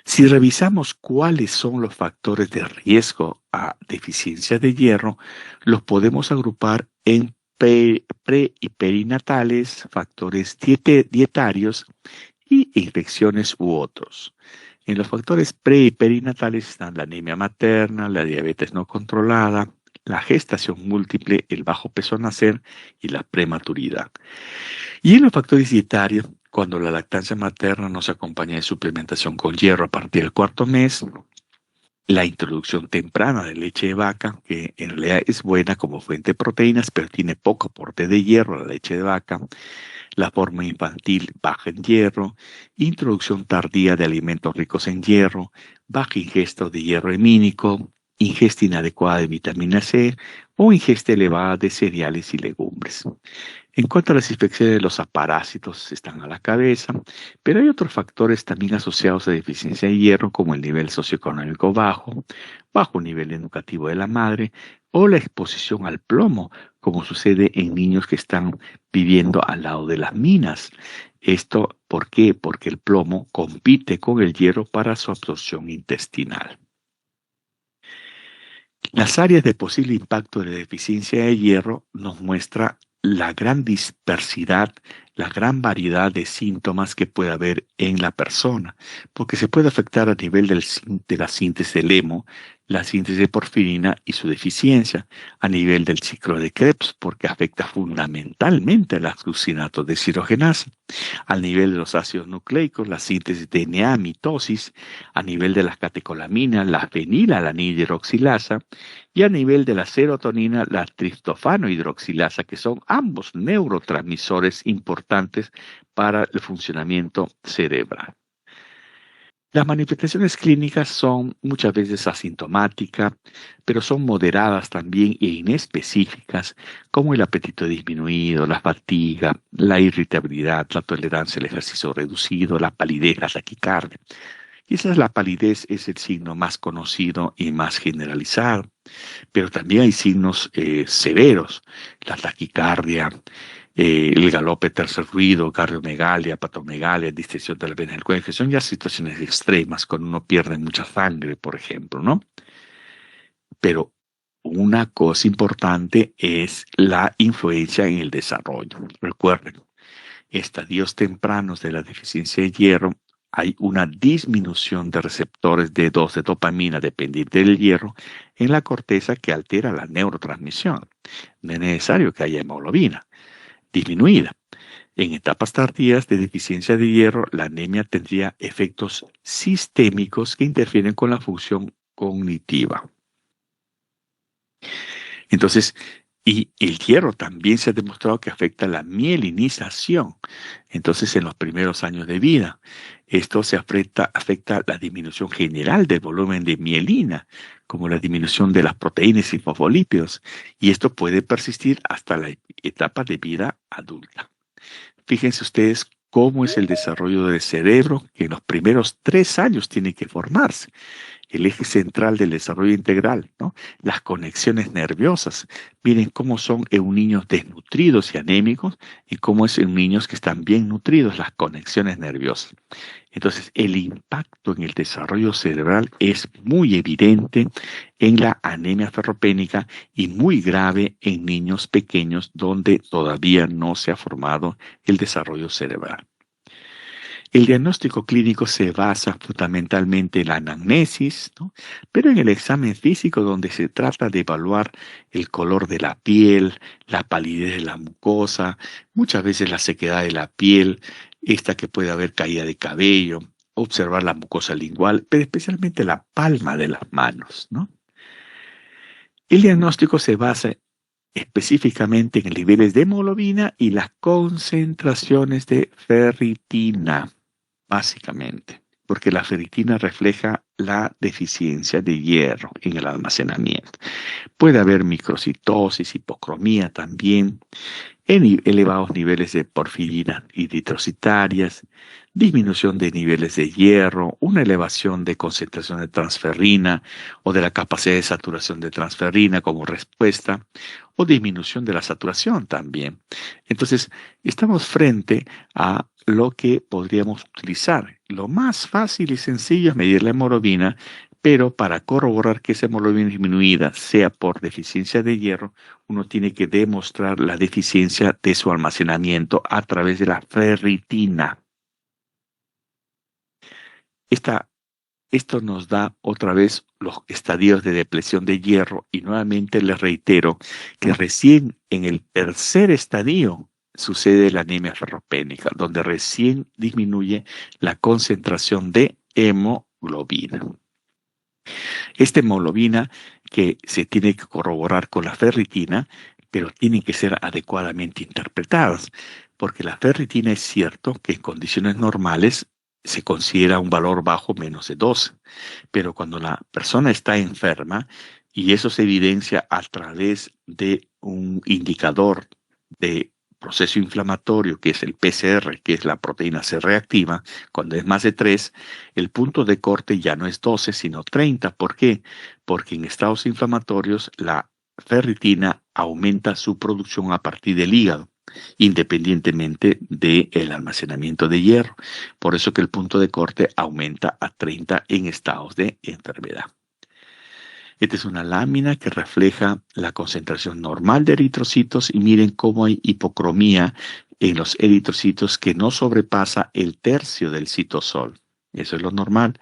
Si revisamos cuáles son los factores de riesgo a deficiencia de hierro, los podemos agrupar en pre y perinatales, factores dietarios y infecciones u otros. En los factores pre y perinatales están la anemia materna, la diabetes no controlada, la gestación múltiple, el bajo peso al nacer y la prematuridad. Y en los factores dietarios, cuando la lactancia materna no se acompaña de suplementación con hierro a partir del cuarto mes, la introducción temprana de leche de vaca, que en realidad es buena como fuente de proteínas, pero tiene poco aporte de hierro a la leche de vaca, la forma infantil baja en hierro, introducción tardía de alimentos ricos en hierro, baja ingesta de hierro hemínico, ingesta inadecuada de vitamina C o ingesta elevada de cereales y legumbres. En cuanto a las infecciones, los aparásitos están a la cabeza, pero hay otros factores también asociados a deficiencia de hierro, como el nivel socioeconómico bajo, bajo nivel educativo de la madre o la exposición al plomo, como sucede en niños que están viviendo al lado de las minas. ¿Esto por qué? Porque el plomo compite con el hierro para su absorción intestinal. Las áreas de posible impacto de la deficiencia de hierro nos muestra la gran dispersidad, la gran variedad de síntomas que puede haber en la persona, porque se puede afectar a nivel de la síntesis del hemo, la síntesis de porfirina y su deficiencia, a nivel del ciclo de Krebs, porque afecta fundamentalmente a las glucinatos de deshidrogenasa, al nivel de los ácidos nucleicos, la síntesis de DNA, mitosis, a nivel de las catecolaminas, la fenilalanina hidroxilasa, y a nivel de la serotonina, la triptofano hidroxilasa, que son ambos neurotransmisores importantes para el funcionamiento cerebral. Las manifestaciones clínicas son muchas veces asintomáticas, pero son moderadas también e inespecíficas, como el apetito disminuido, la fatiga, la irritabilidad, la tolerancia al ejercicio reducido, la palidez, la taquicardia. Quizás la palidez es el signo más conocido y más generalizado, pero también hay signos severos, la taquicardia, el galope tercer ruido, cardiomegalia, patomegalia, distensión de la vena del cuello, que son ya situaciones extremas, cuando uno pierde mucha sangre, por ejemplo, ¿no? Pero una cosa importante es la influencia en el desarrollo. Recuerden, estadios tempranos de la deficiencia de hierro, hay una disminución de receptores de 2 de dopamina dependiente del hierro en la corteza que altera la neurotransmisión. No es necesario que haya hemoglobina disminuida. En etapas tardías de deficiencia de hierro, la anemia tendría efectos sistémicos que interfieren con la función cognitiva. Entonces, y el hierro también se ha demostrado que afecta la mielinización. Entonces, en los primeros años de vida, esto afecta la disminución general del volumen de mielina, como la disminución de las proteínas y fosfolípidos, y esto puede persistir hasta la etapa de vida adulta. Fíjense ustedes cómo es el desarrollo del cerebro, que en los primeros 3 años tiene que formarse, el eje central del desarrollo integral, ¿no? Las conexiones nerviosas. Miren cómo son en niños desnutridos y anémicos y cómo es en niños que están bien nutridos, las conexiones nerviosas. Entonces, el impacto en el desarrollo cerebral es muy evidente en la anemia ferropénica y muy grave en niños pequeños donde todavía no se ha formado el desarrollo cerebral. El diagnóstico clínico se basa fundamentalmente en la anamnesis, ¿no? Pero en el examen físico, donde se trata de evaluar el color de la piel, la palidez de la mucosa, muchas veces la sequedad de la piel, esta que puede haber caída de cabello, observar la mucosa lingual, pero especialmente la palma de las manos, ¿no? El diagnóstico se basa específicamente en niveles de hemoglobina y las concentraciones de ferritina, básicamente, porque la ferritina refleja la deficiencia de hierro en el almacenamiento. Puede haber microcitosis, hipocromía también, en elevados niveles de porfirinas eritrocitarias, disminución de niveles de hierro, una elevación de concentración de transferrina o de la capacidad de saturación de transferrina como respuesta, o disminución de la saturación también. Entonces, estamos frente a lo que podríamos utilizar. Lo más fácil y sencillo es medir la hemoglobina, pero para corroborar que esa hemoglobina disminuida sea por deficiencia de hierro, uno tiene que demostrar la deficiencia de su almacenamiento a través de la ferritina. Esto nos da otra vez los estadios de depleción de hierro y nuevamente les reitero que recién en el tercer estadio sucede la anemia ferropénica, donde recién disminuye la concentración de hemoglobina. Esta hemoglobina que se tiene que corroborar con la ferritina, pero tienen que ser adecuadamente interpretadas, porque la ferritina es cierto que en condiciones normales se considera un valor bajo menos de 12, pero cuando la persona está enferma, y eso se evidencia a través de un indicador de proceso inflamatorio, que es el PCR, que es la proteína C reactiva, cuando es más de 3, el punto de corte ya no es 12, sino 30. ¿Por qué? Porque en estados inflamatorios la ferritina aumenta su producción a partir del hígado, independientemente del almacenamiento de hierro. Por eso que el punto de corte aumenta a 30 en estados de enfermedad. Esta es una lámina que refleja la concentración normal de eritrocitos y miren cómo hay hipocromía en los eritrocitos que no sobrepasa el tercio del citosol. Eso es lo normal,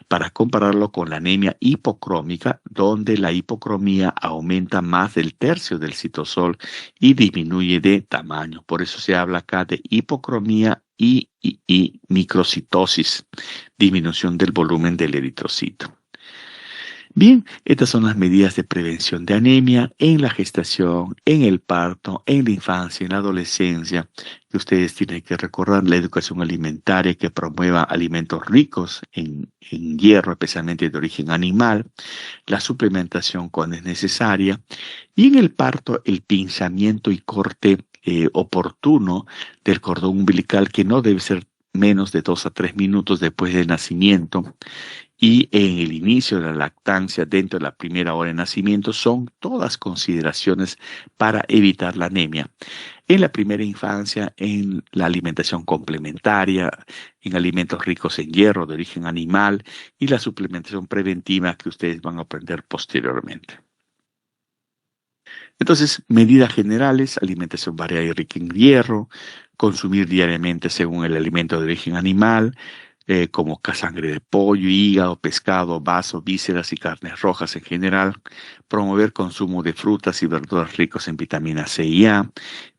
para compararlo con la anemia hipocrómica, donde la hipocromía aumenta más del tercio del citosol y disminuye de tamaño. Por eso se habla acá de hipocromía y microcitosis, disminución del volumen del eritrocito. Bien, estas son las medidas de prevención de anemia en la gestación, en el parto, en la infancia, en la adolescencia, que ustedes tienen que recordar la educación alimentaria que promueva alimentos ricos en hierro, especialmente de origen animal, la suplementación cuando es necesaria, y en el parto el pinzamiento y corte oportuno del cordón umbilical que no debe ser menos de 2 a 3 minutos después del nacimiento y en el inicio de la lactancia, dentro de la primera hora de nacimiento, son todas consideraciones para evitar la anemia. En la primera infancia, en la alimentación complementaria, en alimentos ricos en hierro de origen animal y la suplementación preventiva que ustedes van a aprender posteriormente. Entonces, medidas generales, alimentación variada y rica en hierro, consumir diariamente según el alimento de origen animal, como sangre de pollo, hígado, pescado, vaso, vísceras y carnes rojas en general, promover consumo de frutas y verduras ricos en vitamina C y A,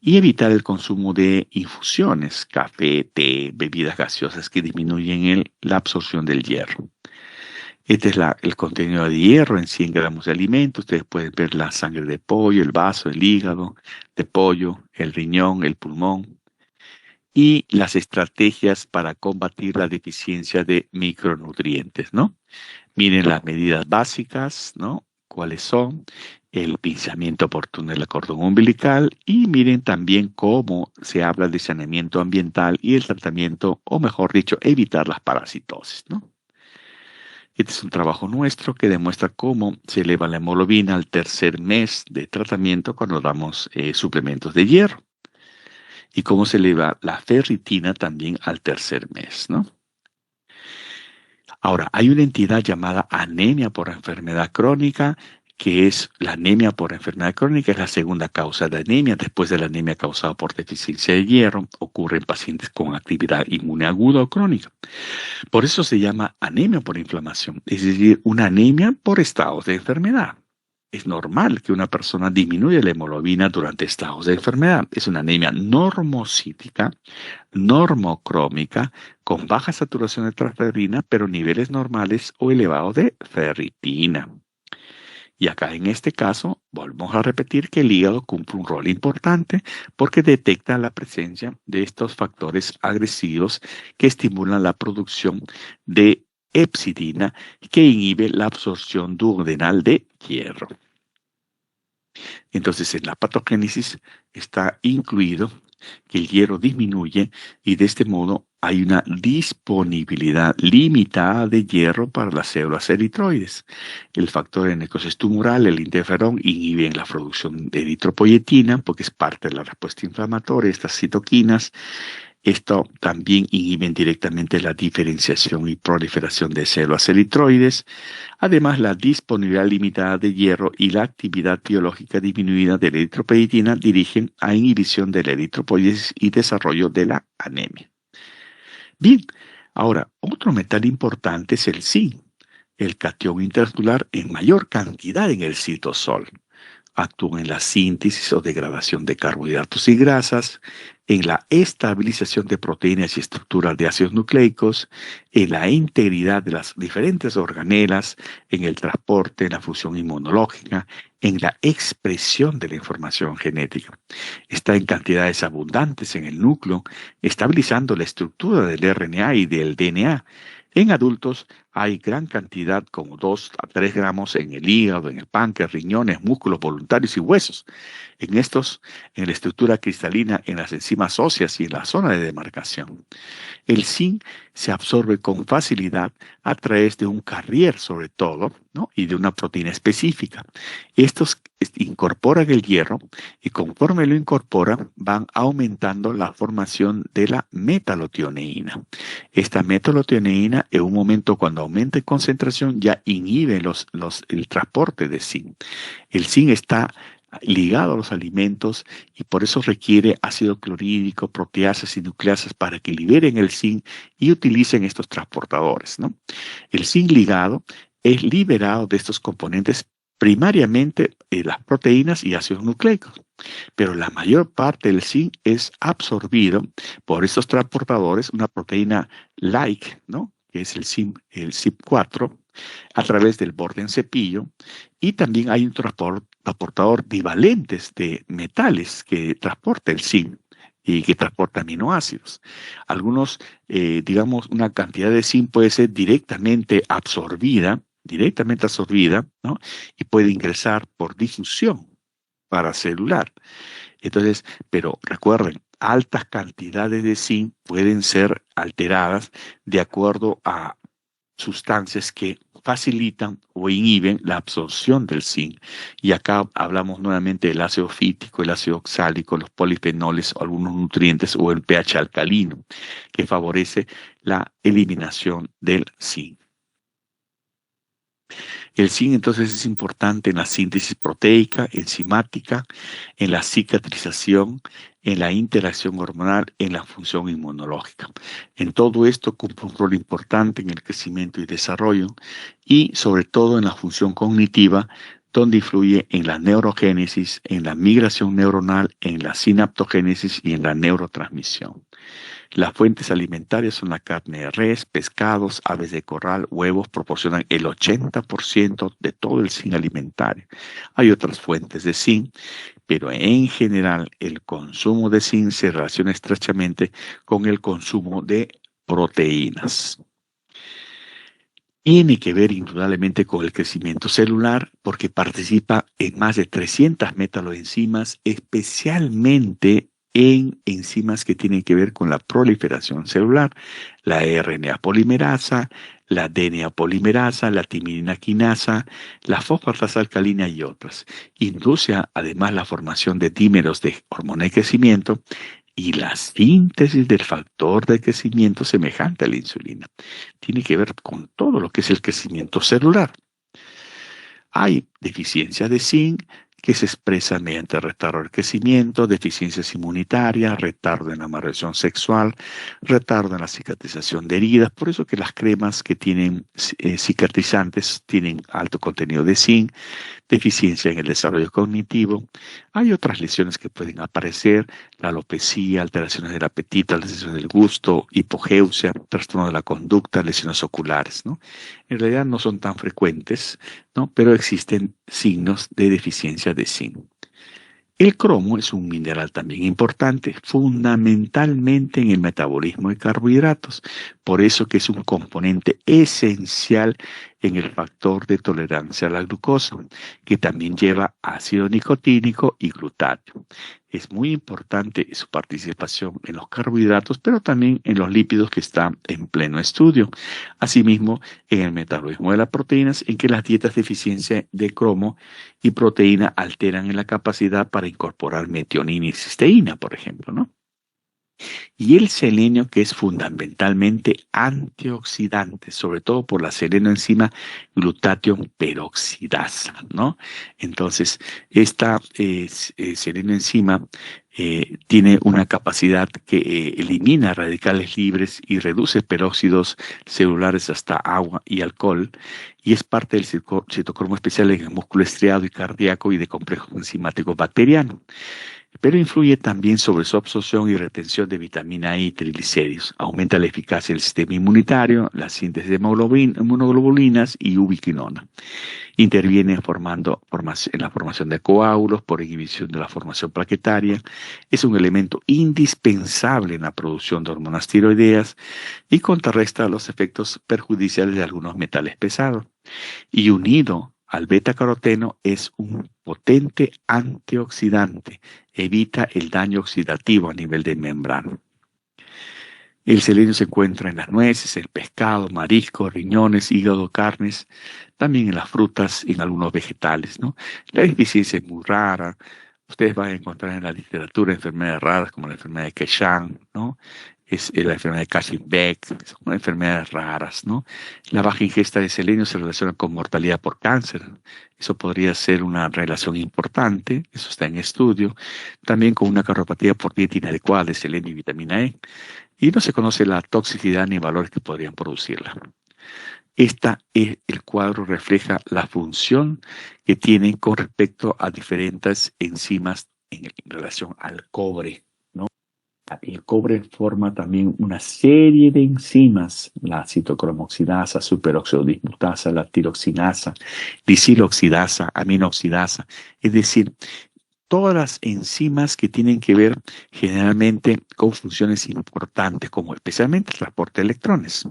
y evitar el consumo de infusiones, café, té, bebidas gaseosas que disminuyen la absorción del hierro. Este es el contenido de hierro en 100 gramos de alimento. Ustedes pueden ver la sangre de pollo, el vaso, el hígado de pollo, el riñón, el pulmón y las estrategias para combatir la deficiencia de micronutrientes, ¿no? Miren las medidas básicas, ¿no? ¿Cuáles son? El pinzamiento oportuno del cordón umbilical y miren también cómo se habla de saneamiento ambiental y el tratamiento, o mejor dicho, evitar las parasitosis, ¿no? Este es un trabajo nuestro que demuestra cómo se eleva la hemoglobina al tercer mes de tratamiento cuando damos suplementos de hierro y cómo se eleva la ferritina también al tercer mes, ¿no? Ahora, hay una entidad llamada anemia por enfermedad crónica, que es la anemia por enfermedad crónica, es la segunda causa de anemia después de la anemia causada por deficiencia de hierro, ocurre en pacientes con actividad inmune aguda o crónica. Por eso se llama anemia por inflamación, es decir, una anemia por estados de enfermedad. Es normal que una persona disminuya la hemoglobina durante estados de enfermedad. Es una anemia normocítica, normocrómica, con baja saturación de transferrina, pero niveles normales o elevados de ferritina. Y acá en este caso, volvemos a repetir que el hígado cumple un rol importante porque detecta la presencia de estos factores agresivos que estimulan la producción de hepcidina que inhibe la absorción duodenal de hierro. Entonces, en la patogénesis está incluido que el hierro disminuye y de este modo hay una disponibilidad limitada de hierro para las células eritroides. El factor de necrosis tumoral, el interferón, inhibe la producción de eritropoyetina porque es parte de la respuesta inflamatoria, estas citoquinas. Esto también inhibe directamente la diferenciación y proliferación de células eritroides. Además, la disponibilidad limitada de hierro y la actividad biológica disminuida de la eritropoyetina dirigen a inhibición de la eritropoyesis y desarrollo de la anemia. Bien, ahora, otro metal importante es el zinc, el catión intercelular en mayor cantidad en el citosol. Actúa en la síntesis o degradación de carbohidratos y grasas, en la estabilización de proteínas y estructuras de ácidos nucleicos, en la integridad de las diferentes organelas, en el transporte, en la función inmunológica, en la expresión de la información genética. Está en cantidades abundantes en el núcleo, estabilizando la estructura del RNA y del DNA. En adultos hay gran cantidad, como 2 a 3 gramos en el hígado, en el páncreas, riñones, músculos voluntarios y huesos. En estos, en la estructura cristalina, en las enzimas óseas y en la zona de demarcación. El zinc se absorbe con facilidad a través de un carrier, sobre todo, ¿no? Y de una proteína específica. Estos incorporan el hierro y conforme lo incorporan van aumentando la formación de la metalotioneína. Esta metalotioneína en un momento cuando aumenta en concentración ya inhibe el transporte de zinc. El zinc está ligado a los alimentos y por eso requiere ácido clorhídrico, proteasas y nucleasas para que liberen el zinc y utilicen estos transportadores, ¿no? El zinc ligado es liberado de estos componentes primariamente las proteínas y ácidos nucleicos, pero la mayor parte del zinc es absorbido por estos transportadores, una proteína like, ¿no? que es el CYP4, a través del borde en cepillo, y también hay un transportador bivalentes de metales que transporta el zinc y que transporta aminoácidos. Algunos, digamos, una cantidad de zinc puede ser directamente absorbida, ¿no? Y puede ingresar por difusión paracelular. Entonces, pero recuerden, altas cantidades de zinc pueden ser alteradas de acuerdo a sustancias que facilitan o inhiben la absorción del zinc. Y acá hablamos nuevamente del ácido fítico, el ácido oxálico, los polifenoles, o algunos nutrientes o el pH alcalino, que favorece la eliminación del zinc. El zinc entonces es importante en la síntesis proteica, enzimática, en la cicatrización, en la interacción hormonal, en la función inmunológica. En todo esto cumple un rol importante en el crecimiento y desarrollo y sobre todo en la función cognitiva, donde influye en la neurogénesis, en la migración neuronal, en la sinaptogénesis y en la neurotransmisión. Las fuentes alimentarias son la carne de res, pescados, aves de corral, huevos, proporcionan el 80% de todo el zinc alimentario. Hay otras fuentes de zinc, pero en general el consumo de zinc se relaciona estrechamente con el consumo de proteínas. Tiene que ver indudablemente con el crecimiento celular porque participa en más de 300 metaloenzimas, especialmente en enzimas que tienen que ver con la proliferación celular, la RNA polimerasa, la DNA polimerasa, la timidina quinasa, la fosfatasa alcalina y otras. Induce además la formación de dímeros de hormona de crecimiento y la síntesis del factor de crecimiento semejante a la insulina. Tiene que ver con todo lo que es el crecimiento celular. Hay deficiencia de zinc que se expresa mediante retardo del crecimiento, deficiencias inmunitarias, retardo en la maduración sexual, retardo en la cicatrización de heridas. Por eso que las cremas que tienen cicatrizantes tienen alto contenido de zinc, deficiencia en el desarrollo cognitivo. Hay otras lesiones que pueden aparecer, la alopecia, alteraciones del apetito, alteraciones del gusto, hipogeusia, trastorno de la conducta, lesiones oculares, ¿no? En realidad no son tan frecuentes, ¿no? Pero existen signos de deficiencia de zinc. El cromo es un mineral también importante, fundamentalmente en el metabolismo de carbohidratos. Por eso que es un componente esencial en el factor de tolerancia a la glucosa, que también lleva ácido nicotínico y glutato. Es muy importante su participación en los carbohidratos, pero también en los lípidos que están en pleno estudio. Asimismo, en el metabolismo de las proteínas, en que las dietas de deficiencia de cromo y proteína alteran en la capacidad para incorporar metionina y cisteína, por ejemplo, ¿no? Y el selenio, que es fundamentalmente antioxidante, sobre todo por la selenoenzima glutathione peroxidasa, ¿no? Entonces, esta selenoenzima tiene una capacidad que elimina radicales libres y reduce peróxidos celulares hasta agua y alcohol, y es parte del citocromo especial en el músculo estriado y cardíaco y de complejos enzimáticos bacterianos, pero influye también sobre su absorción y retención de vitamina E y triglicéridos. Aumenta la eficacia del sistema inmunitario, la síntesis de inmunoglobulinas y ubiquinona. Interviene en la formación de coágulos por inhibición de la formación plaquetaria. Es un elemento indispensable en la producción de hormonas tiroideas y contrarresta los efectos perjudiciales de algunos metales pesados. Y unido al beta-caroteno es un potente antioxidante. Evita el daño oxidativo a nivel de membrana. El selenio se encuentra en las nueces, el pescado, mariscos, riñones, hígado, carnes, también en las frutas y en algunos vegetales, ¿no? La deficiencia es muy rara. Ustedes van a encontrar en la literatura enfermedades raras como la enfermedad de Keshan, ¿no? Es la enfermedad de Cushing-Beck, son enfermedades raras, ¿no? La baja ingesta de selenio se relaciona con mortalidad por cáncer. Eso podría ser una relación importante, eso está en estudio. También con una cardiopatía por dieta inadecuada de selenio y vitamina E. Y no se conoce la toxicidad ni valores que podrían producirla. El cuadro refleja la función que tienen con respecto a diferentes enzimas en relación al cobre, ¿no? El cobre forma también una serie de enzimas, la citocromoxidasa, superóxido dismutasa, la tiroxinasa, disiloxidasa, aminoxidasa, es decir, todas las enzimas que tienen que ver generalmente con funciones importantes, como especialmente el transporte de electrones.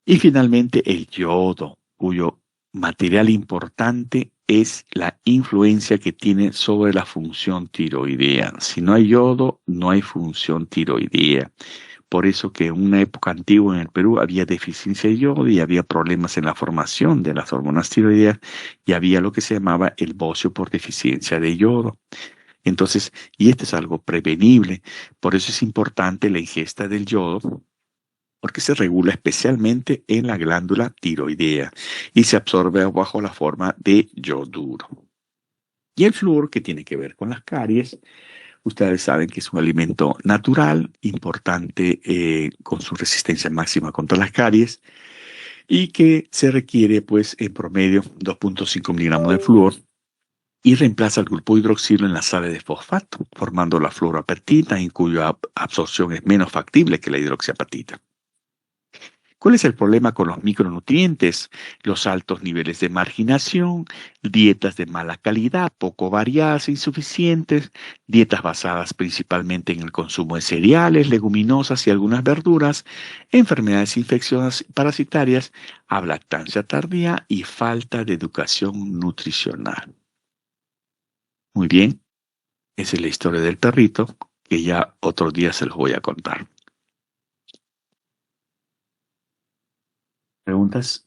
Y finalmente el yodo, cuyo material importante es la influencia que tiene sobre la función tiroidea. Si no hay yodo, no hay función tiroidea. Por eso que en una época antigua en el Perú había deficiencia de yodo y había problemas en la formación de las hormonas tiroideas y había lo que se llamaba el bocio por deficiencia de yodo. Entonces, y esto es algo prevenible, por eso es importante la ingesta del yodo porque se regula especialmente en la glándula tiroidea y se absorbe bajo la forma de yoduro. Y el flúor, que tiene que ver con las caries, ustedes saben que es un alimento natural, importante con su resistencia máxima contra las caries y que se requiere, pues, en promedio 2,5 miligramos de flúor y reemplaza el grupo hidroxilo en la sal de fosfato, formando la fluoroapatita, en cuya absorción es menos factible que la hidroxiapatita. ¿Cuál es el problema con los micronutrientes? Los altos niveles de marginación, dietas de mala calidad, poco variadas e insuficientes, dietas basadas principalmente en el consumo de cereales, leguminosas y algunas verduras, enfermedades infecciosas parasitarias, lactancia tardía y falta de educación nutricional. Muy bien, esa es la historia del perrito que ya otro día se los voy a contar. ¿Preguntas?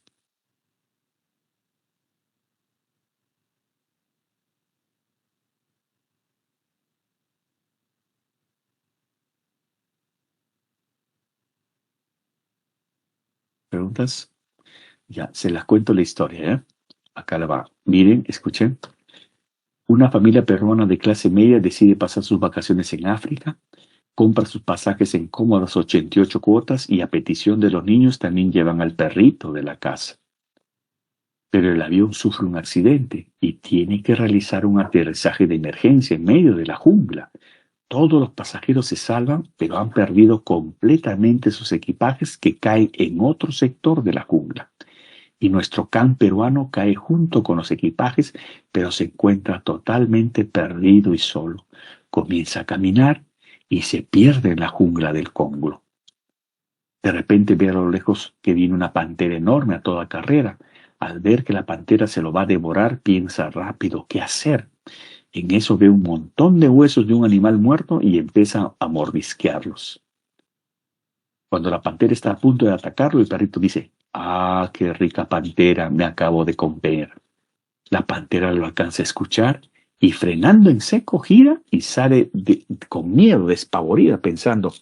¿Preguntas? Ya, se las cuento la historia, ¿eh? Acá la va. Miren, escuchen. Una familia peruana de clase media decide pasar sus vacaciones en África, compra sus pasajes en cómodas 88 cuotas y a petición de los niños también llevan al perrito de la casa. Pero el avión sufre un accidente y tiene que realizar un aterrizaje de emergencia en medio de la jungla. Todos los pasajeros se salvan, pero han perdido completamente sus equipajes que caen en otro sector de la jungla. Y nuestro can peruano cae junto con los equipajes, pero se encuentra totalmente perdido y solo. Comienza a caminar y se pierde en la jungla del Congo. De repente ve a lo lejos que viene una pantera enorme a toda carrera. Al ver que la pantera se lo va a devorar, piensa rápido qué hacer. En eso ve un montón de huesos de un animal muerto y empieza a mordisquearlos. Cuando la pantera está a punto de atacarlo, el perrito dice: "Ah, qué rica pantera me acabo de comer". La pantera lo alcanza a escuchar y frenando en seco gira y sale con miedo, despavorida, pensando: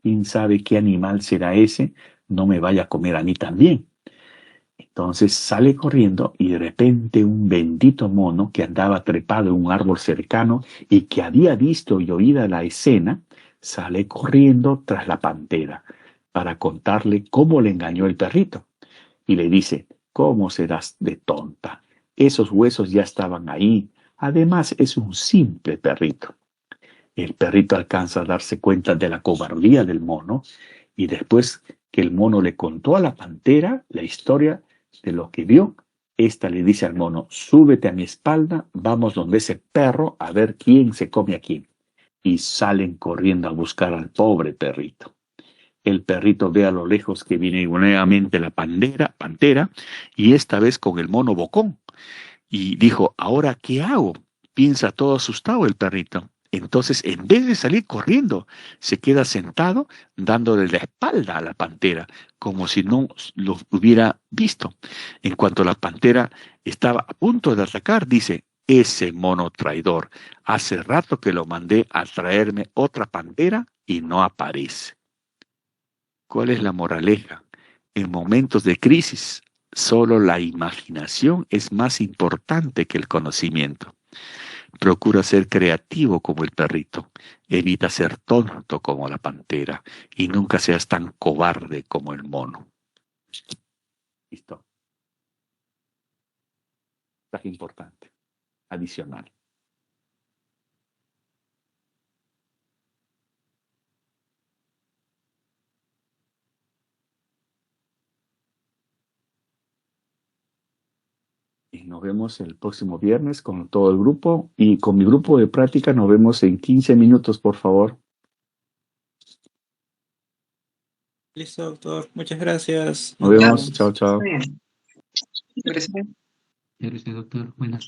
"¿Quién sabe qué animal será ese? No me vaya a comer a mí también". Entonces sale corriendo y de repente un bendito mono que andaba trepado en un árbol cercano y que había visto y oído la escena, sale corriendo tras la pantera para contarle cómo le engañó el perrito. Y le dice: "¿Cómo serás de tonta? Esos huesos ya estaban ahí. Además es un simple perrito". El perrito alcanza a darse cuenta de la cobardía del mono y después que el mono le contó a la pantera la historia de lo que vio, ésta le dice al mono: "Súbete a mi espalda, vamos donde ese perro a ver quién se come a quién". Y salen corriendo a buscar al pobre perrito. El perrito ve a lo lejos que viene nuevamente la pantera, y esta vez con el mono bocón. Y dijo: "¿Ahora qué hago?". Piensa todo asustado el perrito. Entonces, en vez de salir corriendo, se queda sentado dándole la espalda a la pantera, como si no lo hubiera visto. En cuanto la pantera estaba a punto de atacar, dice: "Ese mono traidor, hace rato que lo mandé a traerme otra pantera y no aparece". ¿Cuál es la moraleja? En momentos de crisis, solo la imaginación es más importante que el conocimiento. Procura ser creativo como el perrito. Evita ser tonto como la pantera. Y nunca seas tan cobarde como el mono. Listo. Mensaje importante. Adicional. Y nos vemos el próximo viernes con todo el grupo y con mi grupo de práctica nos vemos en 15 minutos, por favor. Listo, doctor. Muchas gracias. Nos vemos. Chao, chao. Está bien. Gracias. Gracias, doctor. Buenas.